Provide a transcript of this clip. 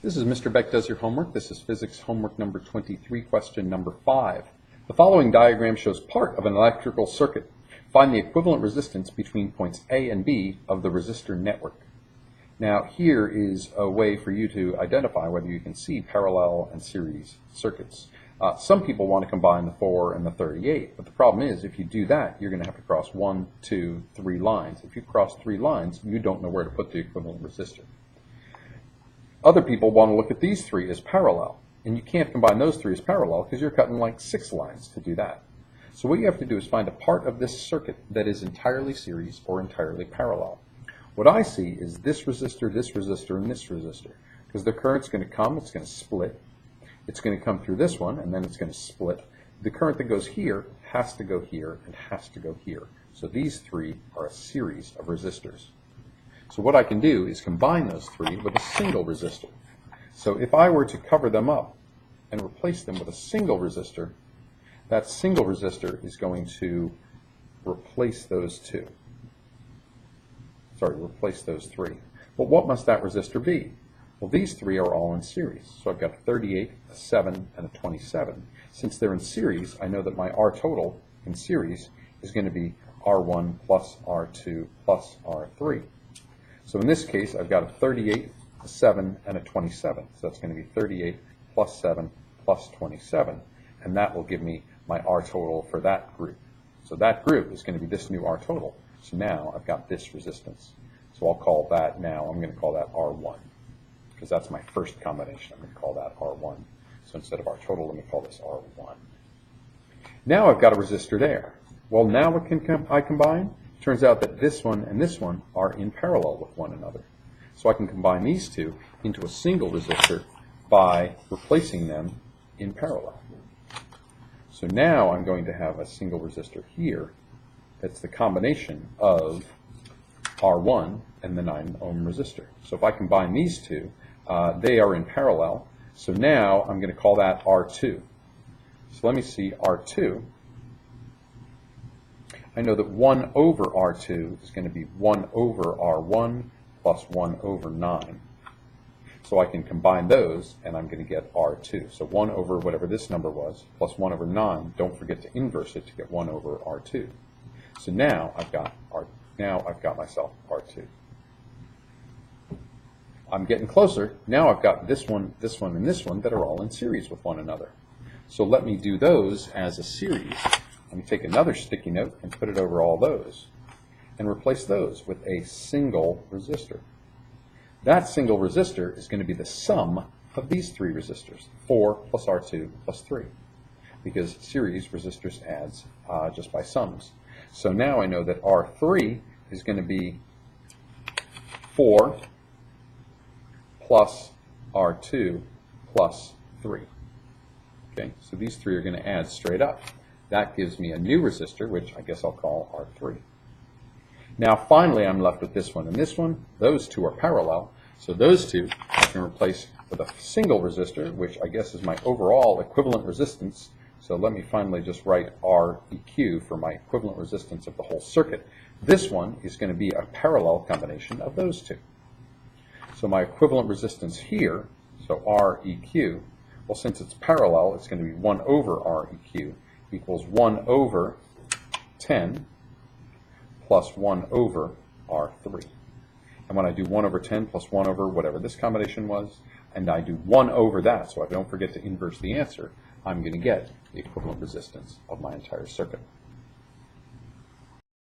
This is Mr. Beck Does Your Homework. This is physics homework number 23, question number 5. The following diagram shows part of an electrical circuit. Find the equivalent resistance between points A and B of the resistor network. Now here is a way for you to identify whether you can see parallel and series circuits. Some people want to combine the 4 and the 38, but the problem is if you do that, you're going to have to cross 1, 2, 3 lines. If you cross 3 lines, you don't know where to put the equivalent resistor. Other people want to look at these 3 as parallel, and you can't combine those 3 as parallel because you're cutting like 6 lines to do that. So what you have to do is find a part of this circuit that is entirely series or entirely parallel. What I see is this resistor, and this resistor, because the current's going to come, it's going to split, it's going to come through this one, and then it's going to split. The current that goes here has to go here and has to go here. So these 3 are a series of resistors. So what I can do is combine those 3 with a single resistor. So if I were to cover them up and replace them with a single resistor, that single resistor is going to replace those 2. Replace those 3. But what must that resistor be? Well, these 3 are all in series. So I've got a 38, a 7, and a 27. Since they're in series, I know that my R total in series is going to be R1 plus R2 plus R3. So in this case, I've got a 38, a 7, and a 27. So that's going to be 38 plus 7 plus 27. And that will give me my R total for that group. So that group is going to be this new R total. So now I've got this resistance. So I'll call that now, I'm going to call that R1. Because that's my first combination. I'm going to call that R1. So instead of R total, let me call this R1. Now I've got a resistor there. Well, now what can I combine? Turns out that this one and this one are in parallel with one another. So I can combine these 2 into a single resistor by replacing them in parallel. So now I'm going to have a single resistor here that's the combination of R1 and the 9 ohm resistor. So if I combine these 2, they are in parallel. So now I'm going to call that R2. So let me see R2. I know that 1 over R2 is going to be 1 over R1 plus 1 over 9. So I can combine those, and I'm going to get R2. So 1 over whatever this number was, plus 1 over 9. Don't forget to inverse it to get 1 over R2. So now I've got myself R2. I'm getting closer. Now I've got this one, and this one that are all in series with one another. So let me do those as a series. Let me take another sticky note and put it over all those and replace those with a single resistor. That single resistor is going to be the sum of these 3 resistors, 4 plus R2 plus 3, because series resistors adds just by sums. So now I know that R3 is going to be 4 plus R2 plus 3. Okay, so these 3 are going to add straight up. That gives me a new resistor, which I guess I'll call R3. Now finally I'm left with this one and this one. Those 2 are parallel, so those 2 I can replace with a single resistor, which I guess is my overall equivalent resistance. So let me finally just write Req for my equivalent resistance of the whole circuit. This one is going to be a parallel combination of those 2. So my equivalent resistance here, so Req, well, since it's parallel, it's going to be 1 over Req equals 1 over 10 plus 1 over R3. And when I do 1 over 10 plus 1 over whatever this combination was, and I do 1 over that, so I don't forget to inverse the answer, I'm going to get the equivalent resistance of my entire circuit.